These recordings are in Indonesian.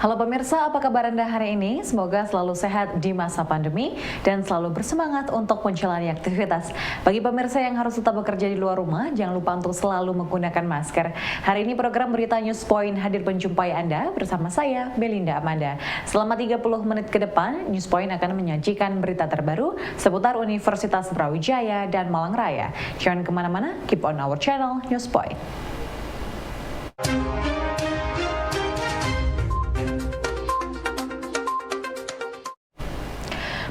Halo pemirsa, apa kabar Anda hari ini? Semoga selalu sehat di masa pandemi dan selalu bersemangat untuk menjalani aktivitas. Bagi pemirsa yang harus tetap bekerja di luar rumah, jangan lupa untuk selalu menggunakan masker. Hari ini program Berita News Point hadir menjumpai Anda bersama saya, Belinda Amanda. Selama 30 menit ke depan, News Point akan menyajikan berita terbaru seputar Universitas Brawijaya dan Malang Raya. Jangan kemana-mana, keep on our channel News Point.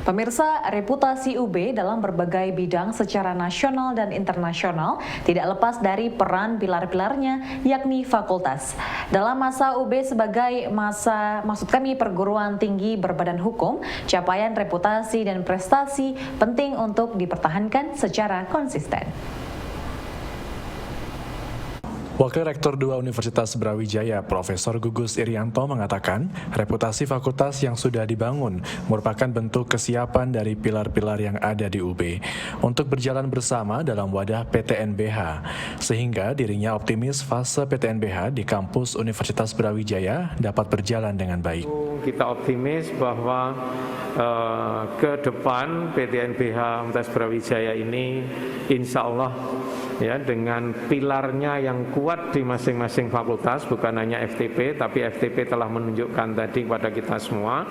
Pemirsa, reputasi UB dalam berbagai bidang secara nasional dan internasional tidak lepas dari peran pilar-pilarnya, yakni fakultas. Dalam masa UB sebagai perguruan tinggi berbadan hukum, capaian reputasi dan prestasi penting untuk dipertahankan secara konsisten. Wakil Rektor 2 Universitas Brawijaya, Profesor Gugus Irianto mengatakan, reputasi fakultas yang sudah dibangun merupakan bentuk kesiapan dari pilar-pilar yang ada di UB untuk berjalan bersama dalam wadah PTNBH, sehingga dirinya optimis fase PTNBH di kampus Universitas Brawijaya dapat berjalan dengan baik. Kita optimis bahwa ke depan PTNBH Universitas Brawijaya ini insya Allah ya dengan pilarnya yang kuat di masing-masing fakultas, bukan hanya FTP, tapi FTP telah menunjukkan tadi kepada kita semua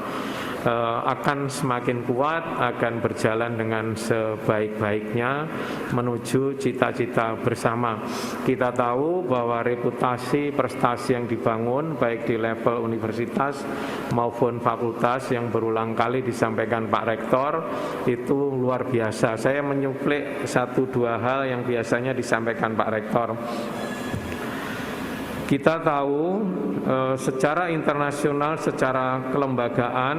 akan semakin kuat, akan berjalan dengan sebaik-baiknya menuju cita-cita bersama. Kita tahu bahwa reputasi prestasi yang dibangun baik di level universitas maupun fakultas yang berulang kali disampaikan Pak Rektor itu luar biasa. Saya menyuplik 1-2 hal yang biasanya disampaikan Pak Rektor. Kita tahu secara internasional, secara kelembagaan,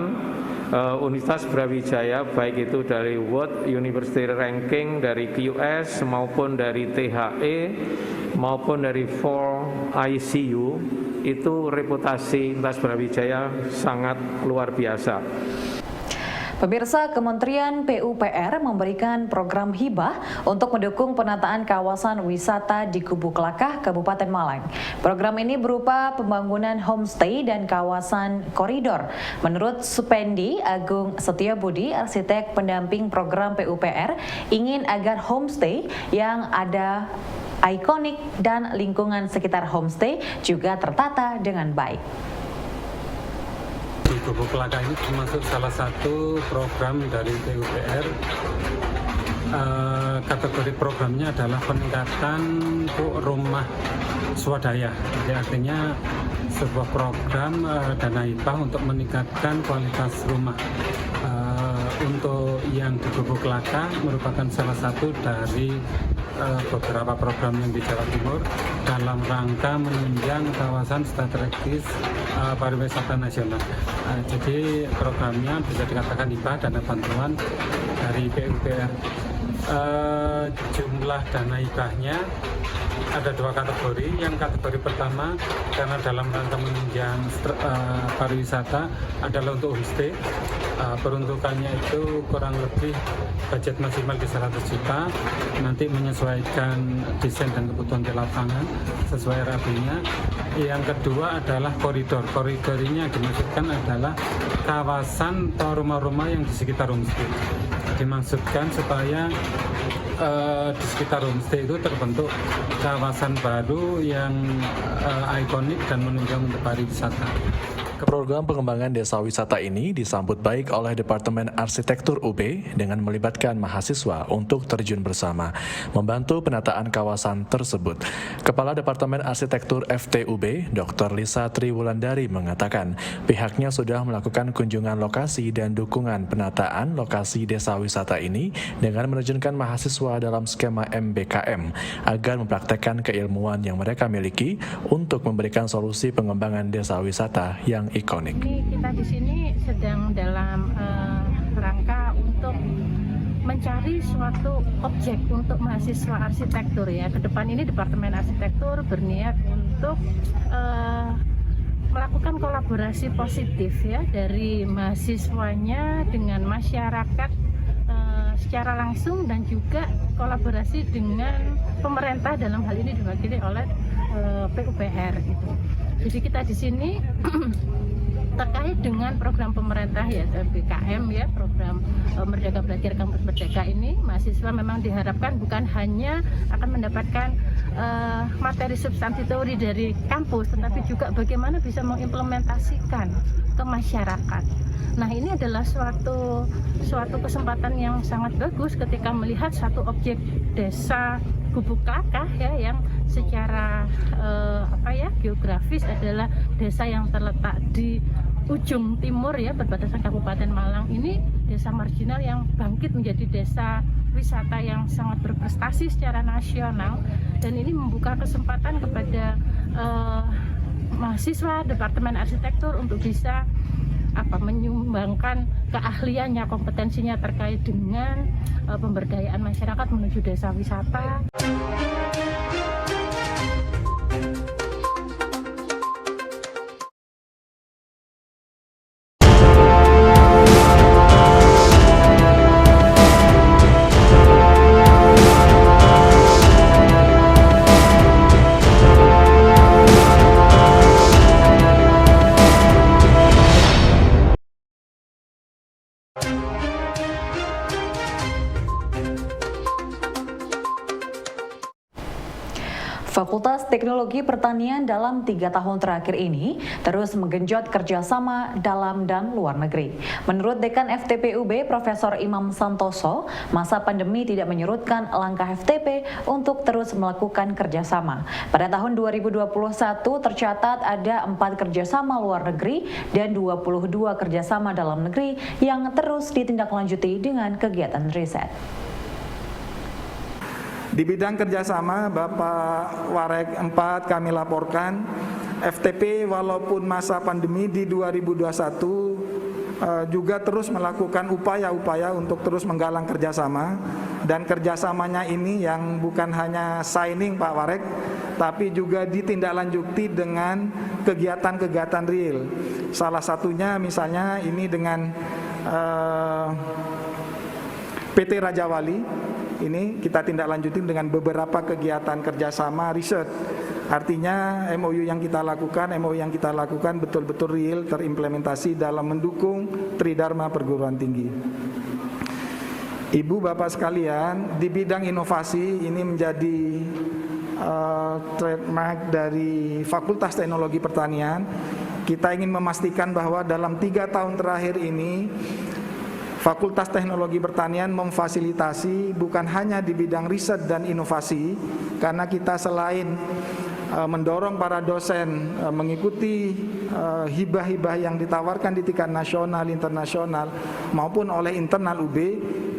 Universitas Brawijaya baik itu dari World University Ranking, dari QS maupun dari THE maupun dari 4ICU, itu reputasi Universitas Brawijaya sangat luar biasa. Pemirsa, Kementerian PUPR memberikan program hibah untuk mendukung penataan kawasan wisata di Kubu Kelakah, Kabupaten Malang. Program ini berupa pembangunan homestay dan kawasan koridor. Menurut Supendi Agung Setiabudi, arsitek pendamping program PUPR, ingin agar homestay yang ada ikonik dan lingkungan sekitar homestay juga tertata dengan baik. Di Kubu Kelakah ini termasuk salah satu program dari PUPR. Kategori programnya adalah peningkatan rumah swadaya. Jadi artinya sebuah program dana hibah untuk meningkatkan kualitas rumah. Untuk yang di Kubu Kelakah merupakan salah satu dari beberapa program yang di Jawa Timur dalam rangka menunjang kawasan strategis pariwisata nasional. Jadi programnya bisa dikatakan hibah dana bantuan dari PUPR. Jumlah dana hibahnya ada 2 kategori. Yang kategori pertama karena dalam rangka menunjang pariwisata adalah untuk homestay. Peruntukannya itu kurang lebih budget maksimal di 100 juta. Nanti menyesuaikan desain dan kebutuhan di lapangan sesuai RAB-nya. Yang kedua adalah koridor. Koridor ini yang dimaksudkan adalah kawasan atau rumah-rumah yang di sekitar homestay. Dimaksudkan supaya di sekitar homestay itu terbentuk kawasan baru yang ikonik dan menunjang untuk pariwisata. Program pengembangan desa wisata ini disambut baik oleh Departemen Arsitektur UB dengan melibatkan mahasiswa untuk terjun bersama membantu penataan kawasan tersebut. Kepala Departemen Arsitektur FTUB, Dr. Lisa Triwulandari mengatakan pihaknya sudah melakukan kunjungan lokasi dan dukungan penataan lokasi desa wisata ini dengan menerjunkan mahasiswa dalam skema MBKM agar mempraktekkan keilmuan yang mereka miliki untuk memberikan solusi pengembangan desa wisata yang ikonik. Ini kita di sini sedang dalam rangka untuk mencari suatu objek untuk mahasiswa arsitektur ya. Ke depan ini Departemen Arsitektur berniat untuk melakukan kolaborasi positif ya dari mahasiswanya dengan masyarakat secara langsung, dan juga kolaborasi dengan pemerintah, dalam hal ini diwakili oleh PUPR gitu. Jadi kita di sini terkait dengan program pemerintah ya, BKM ya, program Merdeka Belajar Kampus Merdeka ini, mahasiswa memang diharapkan bukan hanya akan mendapatkan materi substansi teori dari kampus, tetapi juga bagaimana bisa mengimplementasikan ke masyarakat. Nah, ini adalah suatu kesempatan yang sangat bagus ketika melihat satu objek desa Gubuk Klakah ya, yang secara geografis adalah desa yang terletak di ujung timur ya, perbatasan Kabupaten Malang. Ini desa marginal yang bangkit menjadi desa wisata yang sangat berprestasi secara nasional, dan ini membuka kesempatan kepada mahasiswa Departemen Arsitektur untuk bisa menyumbangkan keahliannya, kompetensinya terkait dengan pemberdayaan masyarakat menuju desa wisata. Fakultas Teknologi Pertanian dalam 3 tahun terakhir ini terus menggenjot kerjasama dalam dan luar negeri. Menurut Dekan FTP-UB Profesor Imam Santoso, masa pandemi tidak menyurutkan langkah FTP untuk terus melakukan kerjasama. Pada tahun 2021 tercatat ada 4 kerjasama luar negeri dan 22 kerjasama dalam negeri yang terus ditindaklanjuti dengan kegiatan riset. Di bidang kerjasama, Bapak Warek 4 kami laporkan, FTP walaupun masa pandemi di 2021 juga terus melakukan upaya-upaya untuk terus menggalang kerjasama, dan kerjasamanya ini yang bukan hanya signing Pak Warek, tapi juga ditindaklanjuti dengan kegiatan-kegiatan real. Salah satunya misalnya ini dengan PT Raja Wali. Ini kita tindak lanjutin dengan beberapa kegiatan kerjasama riset. Artinya MOU yang kita lakukan betul-betul real, terimplementasi dalam mendukung Tridharma Perguruan Tinggi. Ibu Bapak sekalian, di bidang inovasi ini menjadi trademark dari Fakultas Teknologi Pertanian. Kita ingin memastikan bahwa dalam 3 tahun terakhir ini Fakultas Teknologi Pertanian memfasilitasi bukan hanya di bidang riset dan inovasi, karena kita selain mendorong para dosen mengikuti hibah-hibah yang ditawarkan di tingkat nasional, internasional maupun oleh internal UB,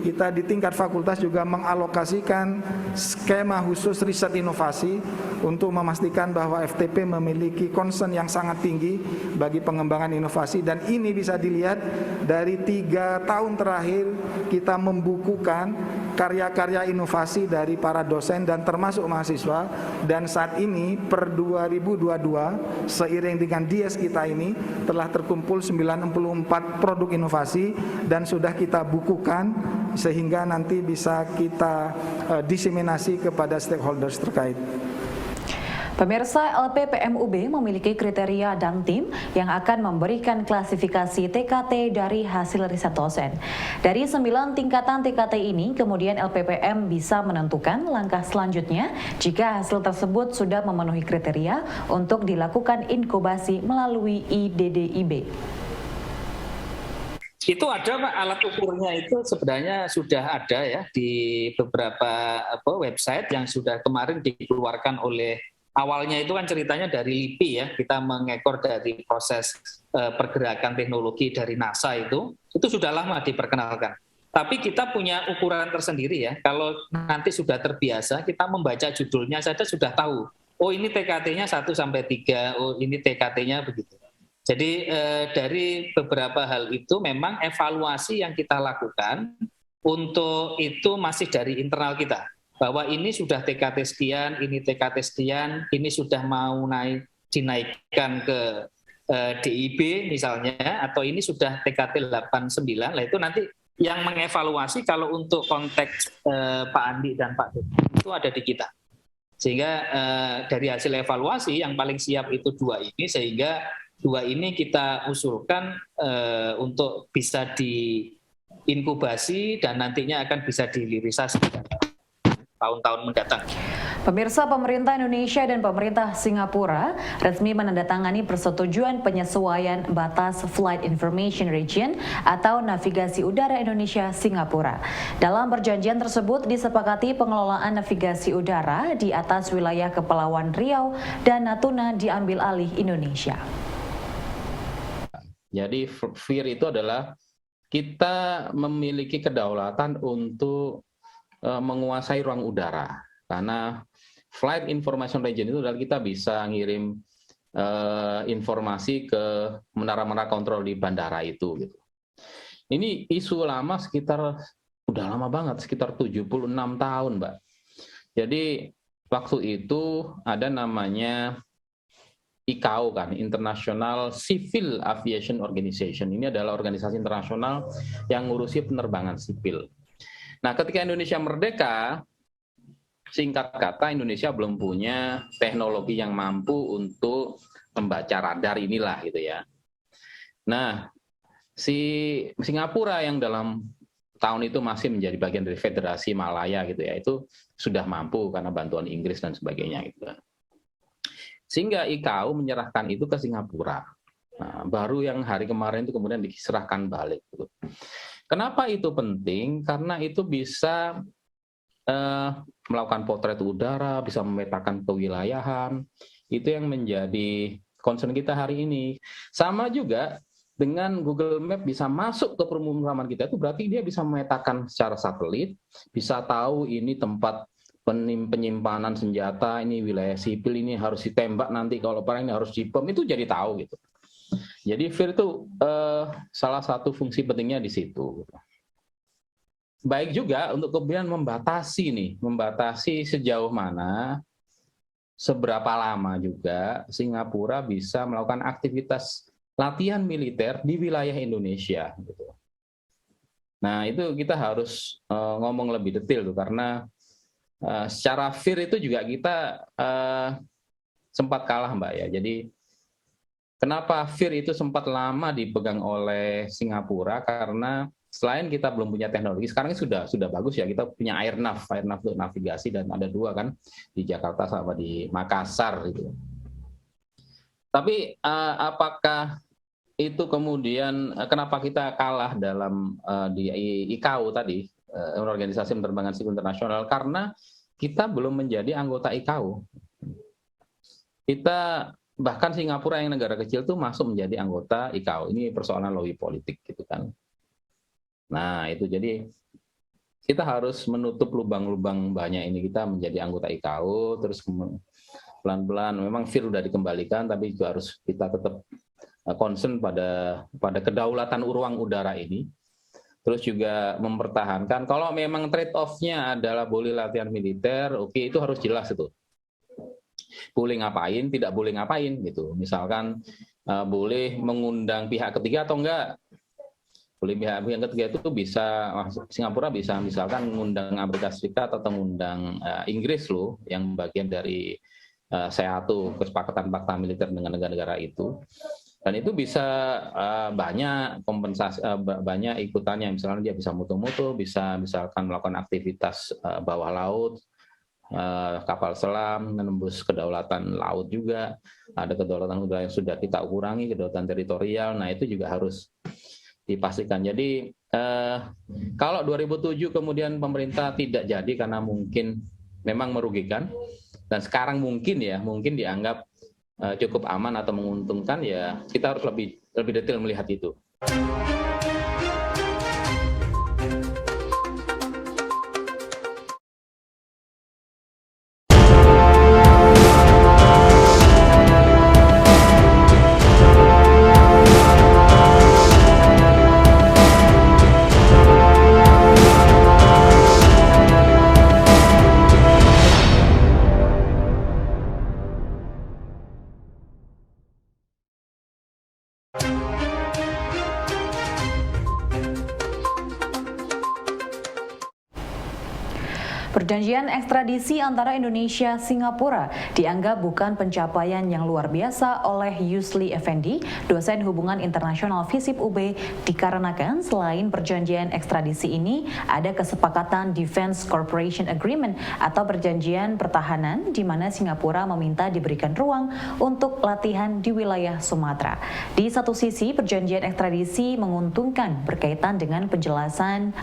kita di tingkat fakultas juga mengalokasikan skema khusus riset inovasi untuk memastikan bahwa FTP memiliki concern yang sangat tinggi bagi pengembangan inovasi. Dan ini bisa dilihat dari 3 tahun terakhir kita membukukan karya-karya inovasi dari para dosen dan termasuk mahasiswa, dan saat ini per 2022 seiring dengan dies kita ini telah terkumpul 94 produk inovasi dan sudah kita bukukan sehingga nanti bisa kita diseminasi kepada stakeholders terkait. Pemirsa, LPPMUB memiliki kriteria dan tim yang akan memberikan klasifikasi TKT dari hasil riset dosen. Dari 9 tingkatan TKT ini, kemudian LPPM bisa menentukan langkah selanjutnya jika hasil tersebut sudah memenuhi kriteria untuk dilakukan inkubasi melalui IDDIB. Itu ada Pak, alat ukurnya itu sebenarnya sudah ada ya di beberapa website yang sudah kemarin dikeluarkan oleh. Awalnya itu kan ceritanya dari LIPI ya, kita mengekor dari proses pergerakan teknologi dari NASA itu sudah lama diperkenalkan. Tapi kita punya ukuran tersendiri ya, kalau nanti sudah terbiasa kita membaca judulnya saja sudah tahu, oh ini TKT-nya 1-3, oh ini TKT-nya begitu. Jadi dari beberapa hal itu memang evaluasi yang kita lakukan untuk itu masih dari internal kita, bahwa ini sudah TKT sekian, ini TKT sekian, ini sudah mau dinaikkan ke DIB misalnya, atau ini sudah TKT 89, lah itu nanti yang mengevaluasi kalau untuk konteks Pak Andi dan Pak Dodi itu ada di kita. Sehingga dari hasil evaluasi yang paling siap itu 2 ini, sehingga 2 ini kita usulkan untuk bisa diinkubasi dan nantinya akan bisa dilirisasi tahun-tahun mendatang. Pemirsa, pemerintah Indonesia dan pemerintah Singapura resmi menandatangani persetujuan penyesuaian batas Flight Information Region atau navigasi udara Indonesia-Singapura. Dalam perjanjian tersebut disepakati pengelolaan navigasi udara di atas wilayah Kepulauan Riau dan Natuna diambil alih Indonesia. Jadi FIR itu adalah kita memiliki kedaulatan untuk menguasai ruang udara, karena Flight Information Region itu adalah kita bisa ngirim informasi ke menara-menara kontrol di bandara itu. Gitu. Ini isu lama udah lama banget, sekitar 76 tahun, Mbak. Jadi waktu itu ada namanya ICAO kan, International Civil Aviation Organization. Ini adalah organisasi internasional yang ngurusi penerbangan sipil. Nah, ketika Indonesia merdeka, singkat kata Indonesia belum punya teknologi yang mampu untuk membaca radar inilah gitu ya. Nah, si Singapura yang dalam tahun itu masih menjadi bagian dari Federasi Malaya gitu ya, itu sudah mampu karena bantuan Inggris dan sebagainya gitu. Sehingga ICAO menyerahkan itu ke Singapura. Nah, baru yang hari kemarin itu kemudian diserahkan balik gitu. Kenapa itu penting? Karena itu bisa melakukan potret udara, bisa memetakan kewilayahan. Itu yang menjadi concern kita hari ini. Sama juga dengan Google Map bisa masuk ke pemukiman kita, itu berarti dia bisa memetakan secara satelit, bisa tahu ini tempat penyimpanan senjata, ini wilayah sipil, ini harus ditembak nanti, kalau perang ini harus dibom, itu jadi tahu gitu. Jadi FIR itu salah satu fungsi pentingnya di situ. Baik juga untuk kemudian membatasi sejauh mana, seberapa lama juga Singapura bisa melakukan aktivitas latihan militer di wilayah Indonesia. Gitu. Nah itu kita harus ngomong lebih detail tuh, karena secara FIR itu juga kita sempat kalah, Mbak ya. Jadi kenapa FIR itu sempat lama dipegang oleh Singapura? Karena selain kita belum punya teknologi, sekarang sudah bagus ya, kita punya AirNav untuk navigasi, dan ada 2 kan, di Jakarta sama di Makassar gitu. Tapi apakah itu kemudian kenapa kita kalah dalam di ICAO tadi, Organisasi Penerbangan Sipil Internasional? Karena kita belum menjadi anggota ICAO. Kita bahkan Singapura yang negara kecil tuh masuk menjadi anggota ICAO. Ini persoalan lobby politik gitu kan. Nah itu jadi kita harus menutup lubang-lubang banyak ini, kita menjadi anggota ICAO, terus pelan-pelan memang FIR udah dikembalikan, tapi juga harus kita tetap concern pada kedaulatan ruang udara ini. Terus juga mempertahankan, kalau memang trade-off-nya adalah boleh latihan militer, oke, itu harus jelas itu. Boleh ngapain, tidak boleh ngapain gitu. Misalkan boleh mengundang pihak ketiga atau enggak. Boleh pihak ketiga itu bisa, Singapura bisa misalkan mengundang Amerika Serikat atau mengundang Inggris loh, yang bagian dari SEATO, kesepakatan fakta militer dengan negara-negara itu. Dan itu bisa banyak kompensasi, banyak ikutannya. Misalnya dia bisa mutu-mutu, bisa misalkan melakukan aktivitas bawah laut, kapal selam, menembus kedaulatan laut juga. Ada kedaulatan udara yang sudah kita kurangi, kedaulatan teritorial. Nah itu juga harus dipastikan. Jadi kalau 2007 kemudian pemerintah tidak jadi karena mungkin memang merugikan, dan sekarang mungkin dianggap cukup aman atau menguntungkan, ya kita harus lebih detail melihat itu. Perjanjian ekstradisi antara Indonesia Singapura dianggap bukan pencapaian yang luar biasa oleh Yusli Effendi, dosen hubungan internasional FISIP UB, dikarenakan selain perjanjian ekstradisi ini ada kesepakatan Defense Cooperation Agreement atau perjanjian pertahanan di mana Singapura meminta diberikan ruang untuk latihan di wilayah Sumatera. Di satu sisi, perjanjian ekstradisi menguntungkan berkaitan dengan penyelesaian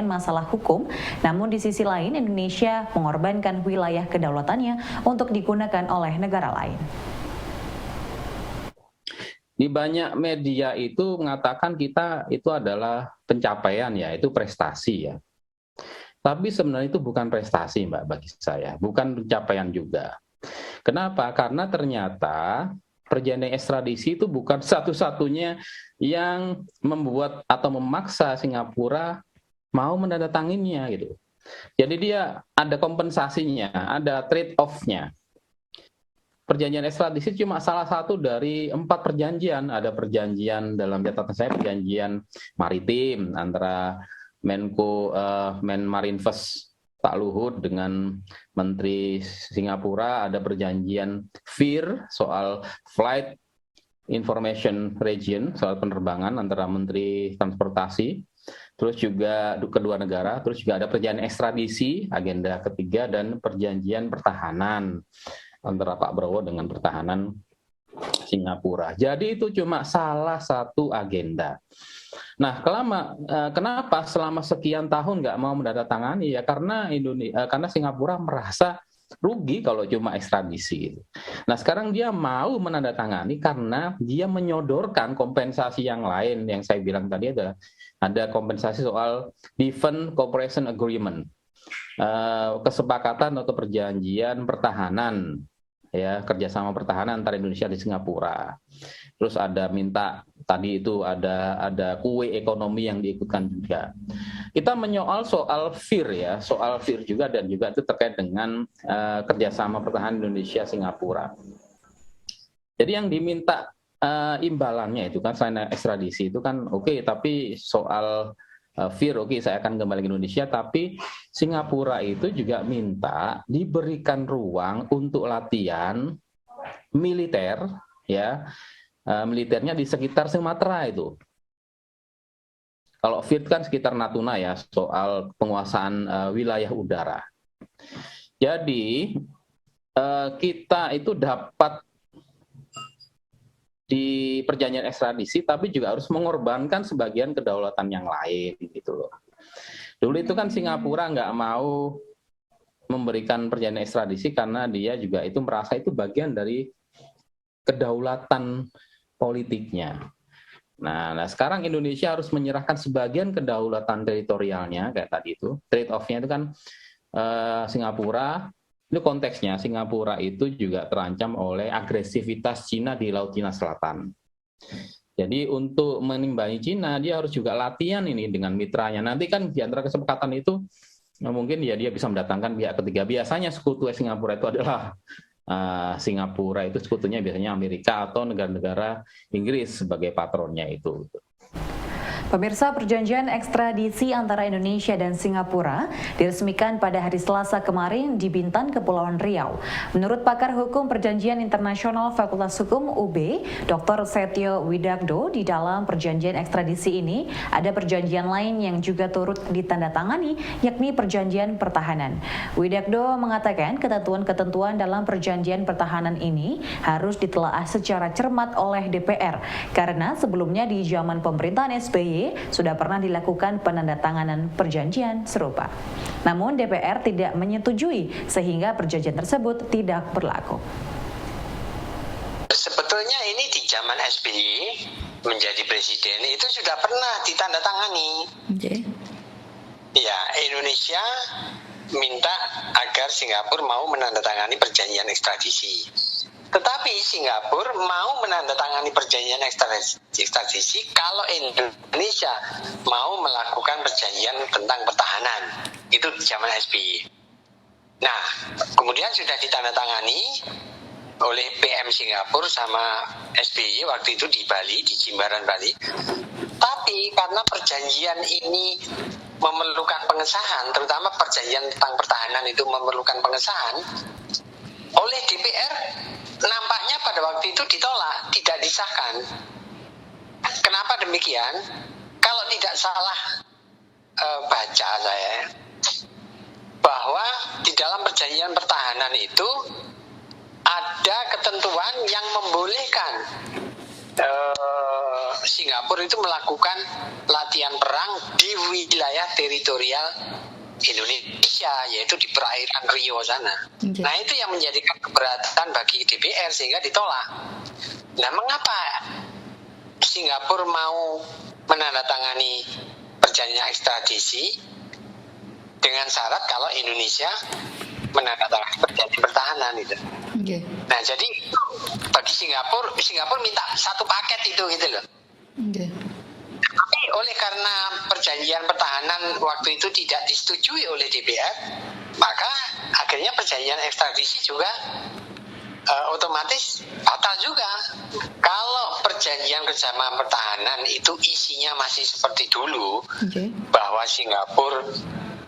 masalah hukum, namun di sisi lain Indonesia mengorbankan wilayah kedaulatannya untuk digunakan oleh negara lain. Di banyak media itu mengatakan kita itu adalah pencapaian ya, itu prestasi ya. Tapi sebenarnya itu bukan prestasi Mbak bagi saya, bukan pencapaian juga. Kenapa? Karena ternyata perjanjian ekstradisi itu bukan satu-satunya yang membuat atau memaksa Singapura mau menandatanganinya gitu. Jadi dia ada kompensasinya, ada trade-off-nya. Perjanjian ekstradisi cuma salah satu dari 4 perjanjian. Ada perjanjian dalam catatan saya perjanjian maritim antara Marinvest Pak Luhut dengan Menteri Singapura, ada perjanjian FIR soal Flight Information Region, soal penerbangan antara Menteri Transportasi, terus juga kedua negara, terus juga ada perjanjian ekstradisi, agenda ketiga, dan perjanjian pertahanan antara Pak Prabowo dengan pertahanan Singapura. Jadi itu cuma salah satu agenda. Nah, kenapa selama sekian tahun nggak mau menandatangani? Ya karena Singapura merasa rugi kalau cuma ekstradisi. Nah, sekarang dia mau menandatangani karena dia menyodorkan kompensasi yang lain. Yang saya bilang tadi ada kompensasi soal Defense Cooperation Agreement, kesepakatan atau perjanjian pertahanan, ya, kerjasama pertahanan antara Indonesia dan Singapura. Terus minta tadi itu ada kue ekonomi yang diikutkan juga. Kita menyoal soal FIR ya, soal FIR juga, dan juga itu terkait dengan kerjasama pertahanan Indonesia Singapura. Jadi yang diminta imbalannya itu kan selain ekstradisi itu kan oke, tapi soal FIR oke, saya akan kembali ke Indonesia, tapi Singapura itu juga minta diberikan ruang untuk latihan militer ya. Militernya di sekitar Sumatera itu. Kalau FIR kan sekitar Natuna ya, soal penguasaan wilayah udara. Jadi kita itu dapat di perjanjian ekstradisi, tapi juga harus mengorbankan sebagian kedaulatan yang lain gitu loh. Dulu itu kan Singapura nggak mau memberikan perjanjian ekstradisi karena dia juga itu merasa itu bagian dari kedaulatan politiknya. Nah, sekarang Indonesia harus menyerahkan sebagian kedaulatan teritorialnya kayak tadi itu. Trade off-nya itu kan Singapura, itu konteksnya Singapura itu juga terancam oleh agresivitas Cina di Laut Cina Selatan. Jadi untuk menimbangi Cina, dia harus juga latihan ini dengan mitranya. Nanti kan di antara kesepakatan itu mungkin ya dia bisa mendatangkan pihak ketiga. Biasanya sekutu Singapura itu adalah Singapura itu sekutunya biasanya Amerika atau negara-negara Inggris sebagai patronnya itu. Pemirsa, perjanjian ekstradisi antara Indonesia dan Singapura diresmikan pada hari Selasa kemarin di Bintan, Kepulauan Riau. Menurut pakar hukum perjanjian internasional Fakultas Hukum UB, Dr. Setio Widakdo, di dalam perjanjian ekstradisi ini ada perjanjian lain yang juga turut ditandatangani, yakni perjanjian pertahanan. Widakdo mengatakan ketentuan-ketentuan dalam perjanjian pertahanan ini harus ditelaah secara cermat oleh DPR, karena sebelumnya di zaman pemerintahan SBY sudah pernah dilakukan penandatanganan perjanjian serupa. Namun DPR tidak menyetujui sehingga perjanjian tersebut tidak berlaku. Sebetulnya ini di zaman SBY menjadi presiden itu sudah pernah ditandatangani. Okay. Ya, Indonesia minta agar Singapura mau menandatangani perjanjian ekstradisi. Tetapi Singapura mau menandatangani perjanjian ekstradisi kalau Indonesia mau melakukan perjanjian tentang pertahanan. Itu di zaman SBY. Nah, kemudian sudah ditandatangani oleh PM Singapura sama SBY waktu itu di Bali, di Jimbaran Bali. Tapi karena perjanjian ini memerlukan pengesahan, terutama perjanjian tentang pertahanan itu memerlukan pengesahan oleh DPR, nampaknya pada waktu itu ditolak, tidak disahkan. Kenapa demikian? Kalau tidak salah baca saya, bahwa di dalam perjanjian pertahanan itu ada ketentuan yang membolehkan Singapura itu melakukan latihan perang di wilayah teritorial Indonesia, yaitu di perairan Rio sana. Nah, itu yang menjadikan keberatan bagi DPR sehingga ditolak. Nah, mengapa Singapura mau menandatangani perjanjian ekstradisi dengan syarat kalau Indonesia menandatangani perjanjian pertahanan itu? Nah, jadi bagi Singapura minta satu paket itu gitu loh. Tapi oleh karena perjanjian pertahanan waktu itu tidak disetujui oleh DPR, maka akhirnya perjanjian ekstradisi juga otomatis batal juga. Kalau perjanjian kerjasama pertahanan itu isinya masih seperti dulu, bahwa Singapura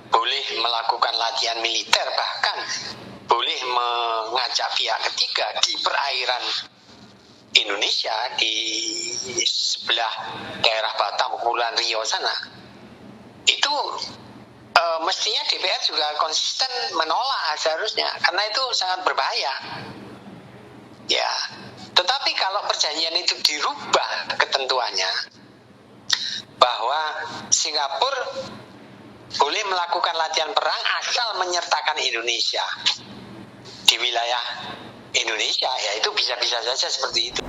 boleh melakukan latihan militer, bahkan boleh mengajak pihak ketiga di perairan Indonesia, di sebelah daerah Batam, Kepulauan Riau sana, itu mestinya DPR juga konsisten menolak seharusnya, karena itu sangat berbahaya. Ya, tetapi kalau perjanjian itu dirubah ketentuannya, bahwa Singapura boleh melakukan latihan perang asal menyertakan Indonesia di wilayah Indonesia, ya itu bisa-bisa saja seperti itu.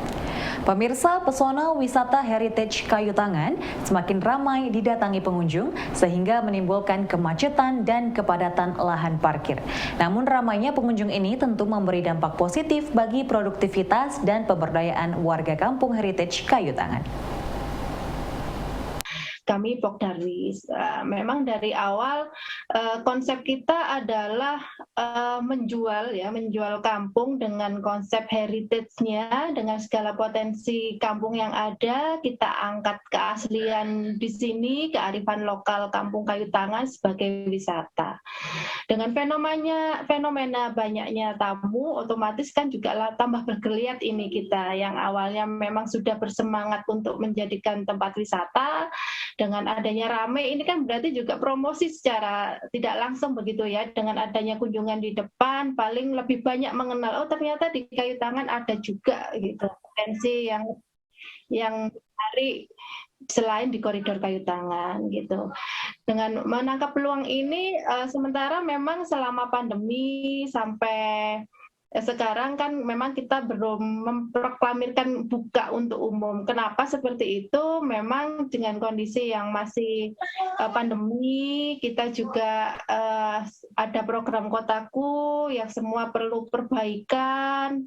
Pemirsa, pesona wisata Heritage Kayu Tangan semakin ramai didatangi pengunjung sehingga menimbulkan kemacetan dan kepadatan lahan parkir. Namun ramainya pengunjung ini tentu memberi dampak positif bagi produktivitas dan pemberdayaan warga kampung Heritage Kayu Tangan. Kami Pokdarwis, memang dari awal konsep kita adalah menjual kampung dengan konsep heritage-nya, dengan segala potensi kampung yang ada, kita angkat keaslian di sini, kearifan lokal kampung Kayu Tangan sebagai wisata. Dengan fenomena banyaknya tamu, otomatis kan juga tambah bergeliat ini kita yang awalnya memang sudah bersemangat untuk menjadikan tempat wisata. Dengan adanya rame ini kan berarti juga promosi secara tidak langsung begitu ya. Dengan adanya kunjungan di depan paling lebih banyak mengenal, oh ternyata di Kayu Tangan ada juga gitu potensi yang menarik selain di koridor Kayu Tangan gitu. Dengan menangkap peluang ini sementara memang selama pandemi sampai sekarang kan memang kita belum memproklamirkan buka untuk umum. Kenapa seperti itu? Memang dengan kondisi yang masih pandemi, kita juga ada program Kotaku yang semua perlu perbaikan,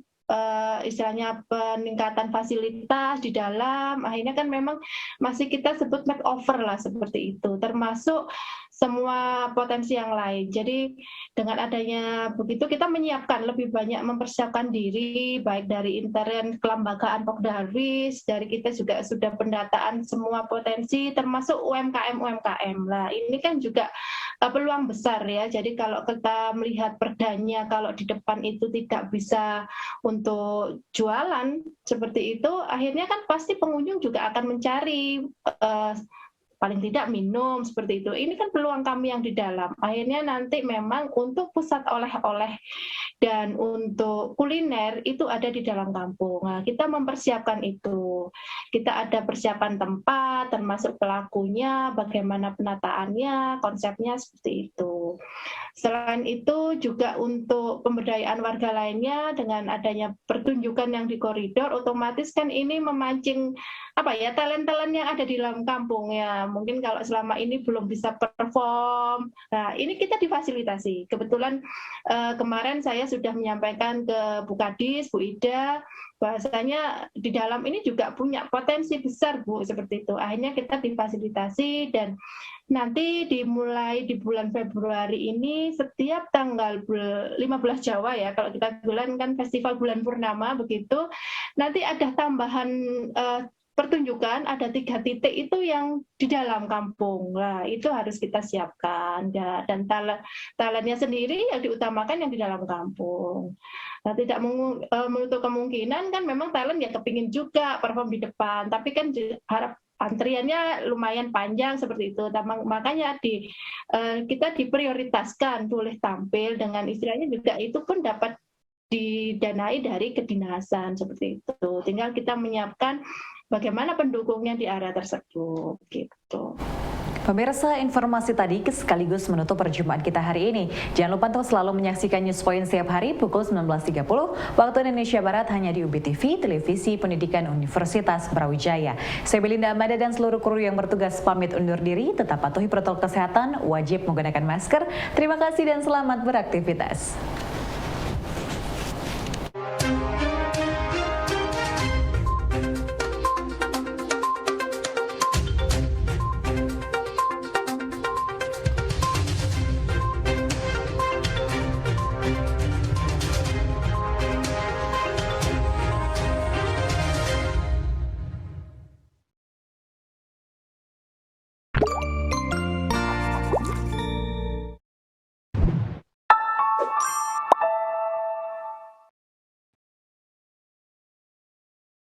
istilahnya peningkatan fasilitas di dalam. Akhirnya kan memang masih kita sebut makeover lah seperti itu, termasuk semua potensi yang lain. Jadi dengan adanya begitu kita menyiapkan lebih banyak, mempersiapkan diri baik dari intern kelembagaan Pokdarwis, dari kita juga sudah pendataan semua potensi termasuk UMKM. Lah ini kan juga peluang besar ya. Jadi kalau kita melihat perdanya kalau di depan itu tidak bisa untuk jualan seperti itu, akhirnya kan pasti pengunjung juga akan mencari paling tidak minum seperti itu. Ini kan peluang kami yang di dalam. Akhirnya nanti memang untuk pusat oleh-oleh dan untuk kuliner itu ada di dalam kampung. Nah, kita mempersiapkan itu. Kita ada persiapan tempat, termasuk pelakunya, bagaimana penataannya, konsepnya seperti itu. Selain itu juga untuk pemberdayaan warga lainnya dengan adanya pertunjukan yang di koridor, otomatis kan ini memancing talent-talent yang ada di dalam kampung ya. Mungkin kalau selama ini belum bisa perform, nah ini kita difasilitasi. Kebetulan kemarin saya sudah menyampaikan ke Bu Kadis, Bu Ida, bahwasanya di dalam ini juga punya potensi besar Bu, seperti itu. Akhirnya kita difasilitasi dan nanti dimulai di bulan Februari ini setiap tanggal 15 Jawa ya, kalau kita bulan kan festival bulan purnama begitu, nanti ada tambahan pertunjukan, ada 3 titik itu yang di dalam kampung. Nah, itu harus kita siapkan ya. Dan talentnya sendiri yang diutamakan yang di dalam kampung. Nah, tidak menutup kemungkinan kan memang talent ya kepingin juga perform di depan, tapi kan harap antriannya lumayan panjang seperti itu. Makanya kita diprioritaskan boleh tampil dengan istilahnya juga itu pun dapat didanai dari kedinasan seperti itu. Tinggal kita menyiapkan bagaimana pendukungnya di area tersebut gitu. Pemirsa, informasi tadi sekaligus menutup perjumpaan kita hari ini. Jangan lupa untuk selalu menyaksikan News Point setiap hari pukul 19.30 waktu Indonesia Barat hanya di UB TV, Televisi Pendidikan Universitas Brawijaya. Saya Belinda Amanda dan seluruh kru yang bertugas pamit undur diri. Tetap patuhi protokol kesehatan, wajib menggunakan masker. Terima kasih dan selamat beraktivitas.